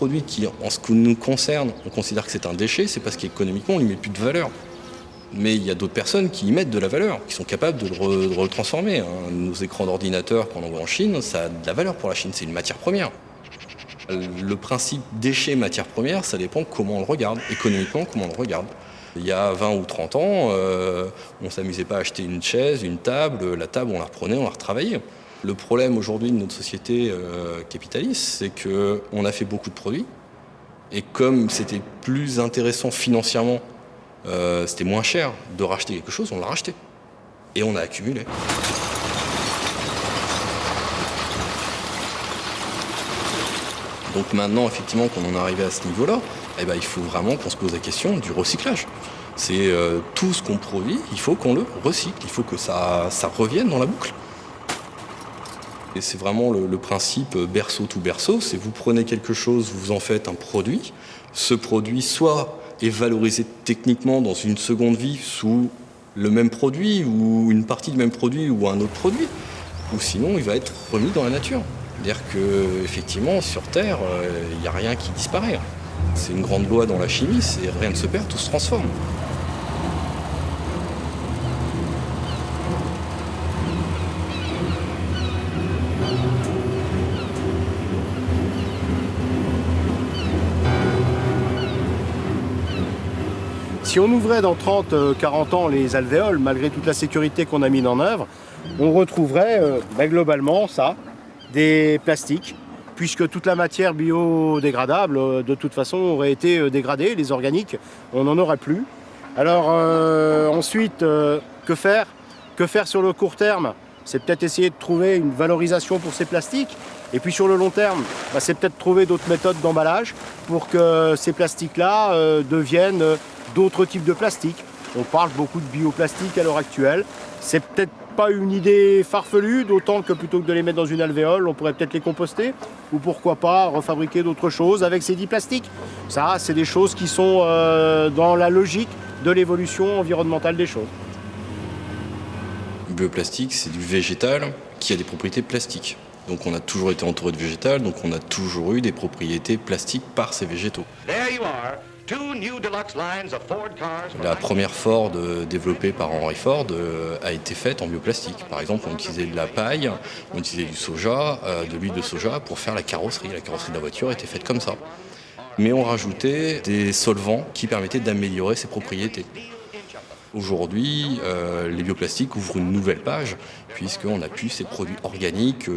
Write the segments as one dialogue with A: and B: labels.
A: produit qui, en ce qui nous concerne, on considère que c'est un déchet, c'est parce qu'économiquement, on n'y met plus de valeur. Mais il y a d'autres personnes qui y mettent de la valeur, qui sont capables de le retransformer. Nos écrans d'ordinateur qu'on envoie en Chine, ça a de la valeur pour la Chine, c'est une matière première. Le principe déchet matière première, ça dépend comment on le regarde, économiquement comment on le regarde. Il y a 20 ou 30 ans, on ne s'amusait pas à acheter une chaise, une table. La table, on la reprenait, on la retravaillait. Le problème aujourd'hui de notre société capitaliste, c'est qu'on a fait beaucoup de produits. Et comme c'était plus intéressant financièrement, c'était moins cher de racheter quelque chose, on l'a racheté. Et on a accumulé. Donc maintenant, effectivement, qu'on en est arrivé à ce niveau-là, eh ben, il faut vraiment qu'on se pose la question du recyclage. C'est tout ce qu'on produit, il faut qu'on le recycle, il faut que ça revienne dans la boucle. Et c'est vraiment le principe berceau tout berceau, c'est vous prenez quelque chose, vous en faites un produit. Ce produit soit est valorisé techniquement dans une seconde vie sous le même produit ou une partie du même produit ou un autre produit, ou sinon il va être remis dans la nature. C'est-à-dire qu'effectivement, sur Terre, il n'y a rien qui disparaît. C'est une grande loi dans la chimie, c'est rien ne se perd, tout se transforme.
B: Si on ouvrait dans 30-40 ans les alvéoles, malgré toute la sécurité qu'on a mise en œuvre, on retrouverait globalement ça, des plastiques, puisque toute la matière biodégradable, de toute façon, aurait été dégradée, les organiques, on n'en aurait plus. Alors ensuite, que faire? Que faire sur le court terme? C'est peut-être essayer de trouver une valorisation pour ces plastiques. Et puis sur le long terme, c'est peut-être trouver d'autres méthodes d'emballage pour que ces plastiques-là deviennent d'autres types de plastiques. On parle beaucoup de bioplastique à l'heure actuelle. C'est peut-être pas une idée farfelue, d'autant que plutôt que de les mettre dans une alvéole, on pourrait peut-être les composter, ou pourquoi pas refabriquer d'autres choses avec ces dits plastiques. Ça, c'est des choses qui sont dans la logique de l'évolution environnementale des choses.
A: Le bioplastique, c'est du végétal qui a des propriétés plastiques. Donc on a toujours été entouré de végétal, donc on a toujours eu des propriétés plastiques par ces végétaux. La première Ford développée par Henry Ford a été faite en bioplastique. Par exemple, on utilisait de la paille, on utilisait du soja, de l'huile de soja pour faire la carrosserie. La carrosserie de la voiture était faite comme ça. Mais on rajoutait des solvants qui permettaient d'améliorer ses propriétés. Aujourd'hui, les bioplastiques ouvrent une nouvelle page puisqu'on a plus ces produits organiques,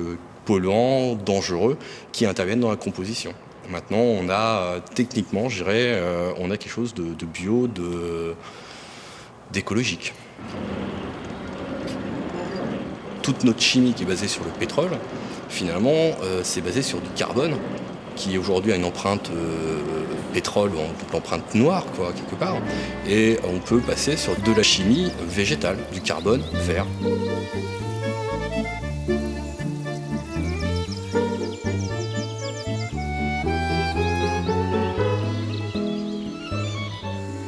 A: polluants, dangereux qui interviennent dans la composition. Maintenant, on a techniquement, je dirais, on a quelque chose de bio, d'écologique. Toute notre chimie qui est basée sur le pétrole, finalement, c'est basé sur du carbone qui aujourd'hui a une empreinte pétrole, l'empreinte noire, quoi, quelque part. Et on peut passer sur de la chimie végétale, du carbone vert.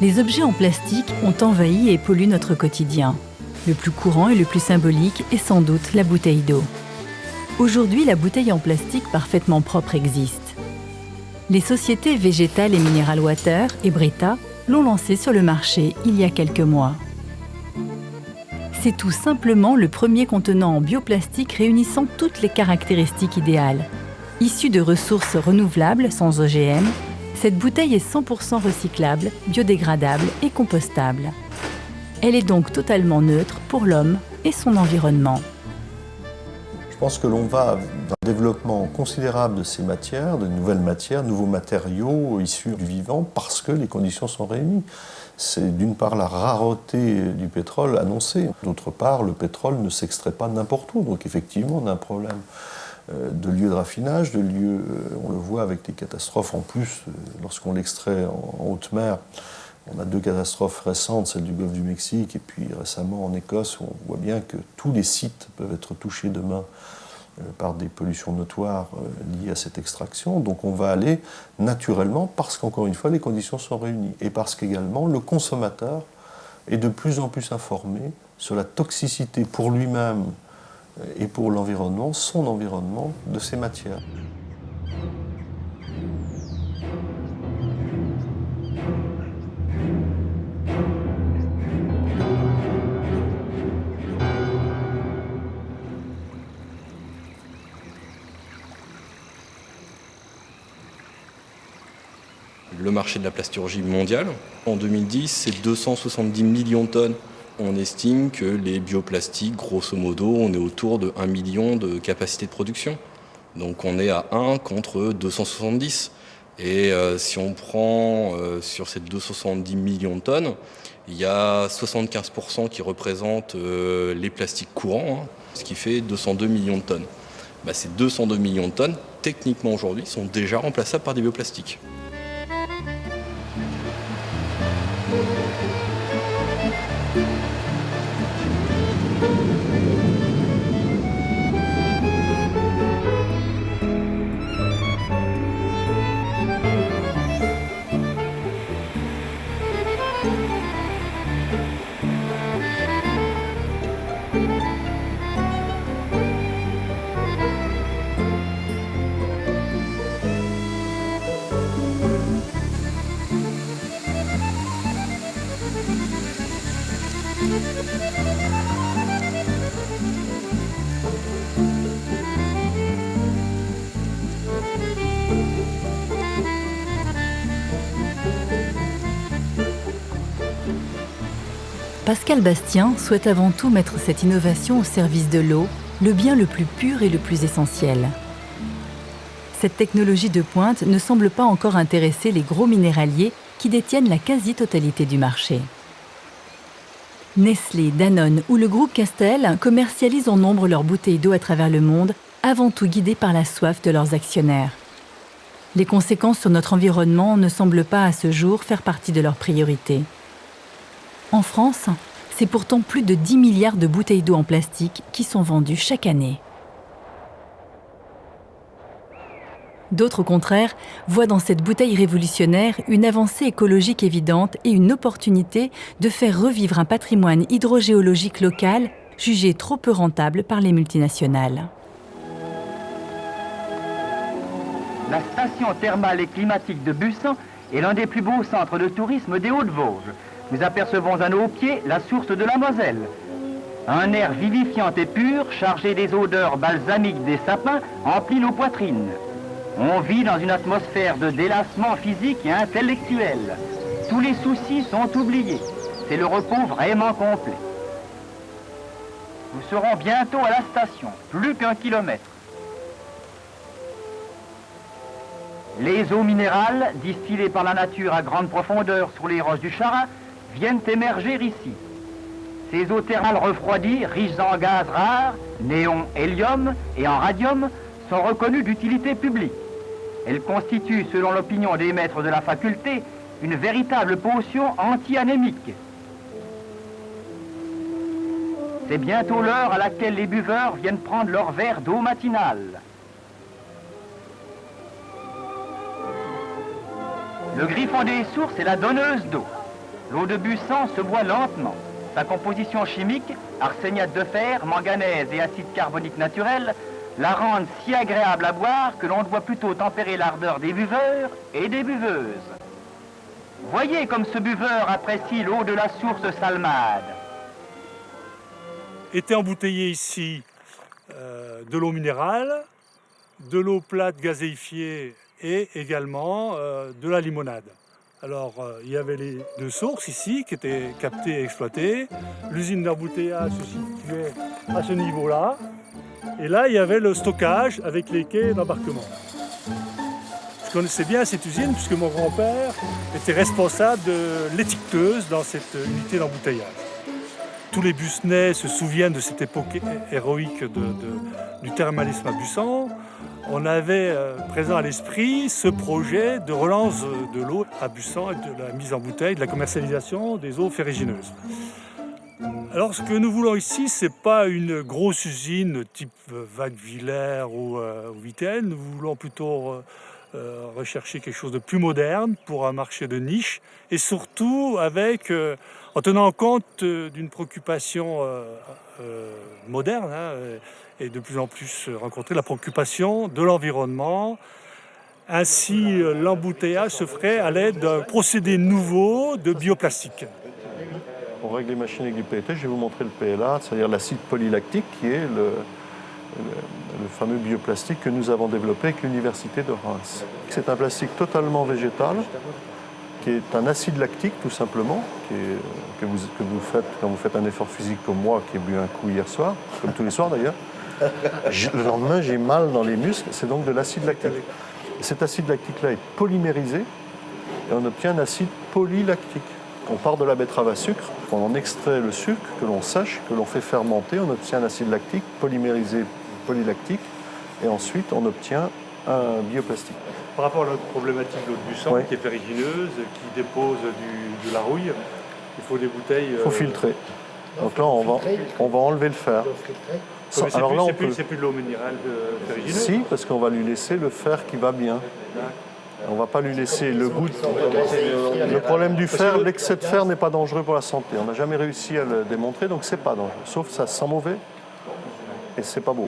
C: Les objets en plastique ont envahi et pollué notre quotidien. Le plus courant et le plus symbolique est sans doute la bouteille d'eau. Aujourd'hui, la bouteille en plastique parfaitement propre existe. Les sociétés Végétal et Mineral Water et Brita l'ont lancée sur le marché il y a quelques mois. C'est tout simplement le premier contenant en bioplastique réunissant toutes les caractéristiques idéales. Issue de ressources renouvelables sans OGM, cette bouteille est 100% recyclable, biodégradable et compostable. Elle est donc totalement neutre pour l'homme et son environnement.
D: Je pense que l'on va vers un développement considérable de ces matières, de nouvelles matières, nouveaux matériaux issus du vivant, parce que les conditions sont réunies. C'est d'une part la rareté du pétrole annoncée, d'autre part le pétrole ne s'extrait pas n'importe où, donc effectivement on a un problème de lieux de raffinage, de lieux, on le voit avec les catastrophes en plus, lorsqu'on l'extrait en haute mer, on a deux catastrophes récentes, celle du golfe du Mexique et puis récemment en Écosse, où on voit bien que tous les sites peuvent être touchés demain par des pollutions notoires liées à cette extraction. Donc on va aller naturellement, parce qu'encore une fois, les conditions sont réunies, et parce qu'également le consommateur est de plus en plus informé sur la toxicité pour lui-même et pour l'environnement, son environnement, de ces matières.
A: le marché de la plasturgie mondial. En 2010, c'est 270 millions de tonnes. On estime que les bioplastiques, grosso modo, on est autour de 1 million de capacité de production. Donc on est à 1 contre 270. Et si on prend sur ces 270 millions de tonnes, il y a 75% qui représentent les plastiques courants, ce qui fait 202 millions de tonnes. Ces 202 millions de tonnes, techniquement aujourd'hui, sont déjà remplaçables par des bioplastiques.
C: Pascal Bastien souhaite avant tout mettre cette innovation au service de l'eau, le bien le plus pur et le plus essentiel. Cette technologie de pointe ne semble pas encore intéresser les gros minéraliers qui détiennent la quasi-totalité du marché. Nestlé, Danone ou le groupe Castel commercialisent en nombre leurs bouteilles d'eau à travers le monde, avant tout guidés par la soif de leurs actionnaires. Les conséquences sur notre environnement ne semblent pas à ce jour faire partie de leurs priorités. En France, c'est pourtant plus de 10 milliards de bouteilles d'eau en plastique qui sont vendues chaque année. D'autres, au contraire, voient dans cette bouteille révolutionnaire une avancée écologique évidente et une opportunité de faire revivre un patrimoine hydrogéologique local jugé trop peu rentable par les multinationales.
E: La station thermale et climatique de Bussan est l'un des plus beaux centres de tourisme des Hauts-de-Vosges. Nous apercevons à nos pieds la source de la Moselle. Un air vivifiant et pur, chargé des odeurs balsamiques des sapins, emplit nos poitrines. On vit dans une atmosphère de délassement physique et intellectuel. Tous les soucis sont oubliés. C'est le repos vraiment complet. Nous serons bientôt à la station, plus qu'1 kilomètre. Les eaux minérales, distillées par la nature à grande profondeur sur les roches du Chara, viennent émerger ici. Ces eaux thermales refroidies, riches en gaz rares, néon, hélium et en radium, sont reconnues d'utilité publique. Elles constituent, selon l'opinion des maîtres de la faculté, une véritable potion anti-anémique. C'est bientôt l'heure à laquelle les buveurs viennent prendre leur verre d'eau matinale. Le griffon des sources est la donneuse d'eau. L'eau de Bussan se boit lentement. Sa composition chimique, arséniate de fer, manganèse et acide carbonique naturel, la rendent si agréable à boire que l'on doit plutôt tempérer l'ardeur des buveurs et des buveuses. Voyez comme ce buveur apprécie l'eau de la source Salmade.
F: Était embouteillé ici de l'eau minérale, de l'eau plate gazéifiée et également de la limonade. Alors, il y avait les 2 sources ici qui étaient captées et exploitées. L'usine d'embouteillage se situait à ce niveau-là. Et là, il y avait le stockage avec les quais d'embarquement. Je connaissais bien cette usine puisque mon grand-père était responsable de l'étiqueteuse dans cette unité d'embouteillage. Tous les Busnais se souviennent de cette époque héroïque du thermalisme à Bussan. On avait présent à l'esprit ce projet de relance de l'eau à Bussan et de la mise en bouteille, de la commercialisation des eaux ferrugineuses. Alors ce que nous voulons ici, ce n'est pas une grosse usine type Wattwiller ou Vittel. Nous voulons plutôt rechercher quelque chose de plus moderne pour un marché de niche et surtout en tenant compte d'une préoccupation moderne et de plus en plus rencontrer la préoccupation de l'environnement. Ainsi, l'embouteillage se ferait à l'aide d'un procédé nouveau de bioplastique.
D: On règle les machines avec du PET. Je vais vous montrer le PLA, c'est-à-dire l'acide polylactique, qui est le fameux bioplastique que nous avons développé avec l'Université de Reims. C'est un plastique totalement végétal qui est un acide lactique tout simplement, que vous faites quand vous faites un effort physique comme moi, qui ai bu un coup hier soir, comme tous les soirs d'ailleurs. Le lendemain, j'ai mal dans les muscles, c'est donc de l'acide lactique. Et cet acide lactique-là est polymérisé et on obtient un acide polylactique. On part de la betterave à sucre, on en extrait le sucre, que l'on sèche, que l'on fait fermenter, on obtient un acide lactique polymérisé polylactique et ensuite on obtient un bioplastique.
F: Par rapport à notre problématique d'eau de Bussan, qui est ferrugineuse, qui dépose de la rouille, il faut des bouteilles...
D: Il faut filtrer. Donc là, on va enlever le fer.
F: Alors là, c'est plus de l'eau minérale ferrugineuse.
D: Si, parce qu'on va lui laisser le fer qui va bien. On ne va pas lui laisser le goût. Le problème du fer, l'excès de fer n'est pas dangereux pour la santé. On n'a jamais réussi à le démontrer, donc c'est pas dangereux. Sauf ça sent mauvais et c'est pas beau.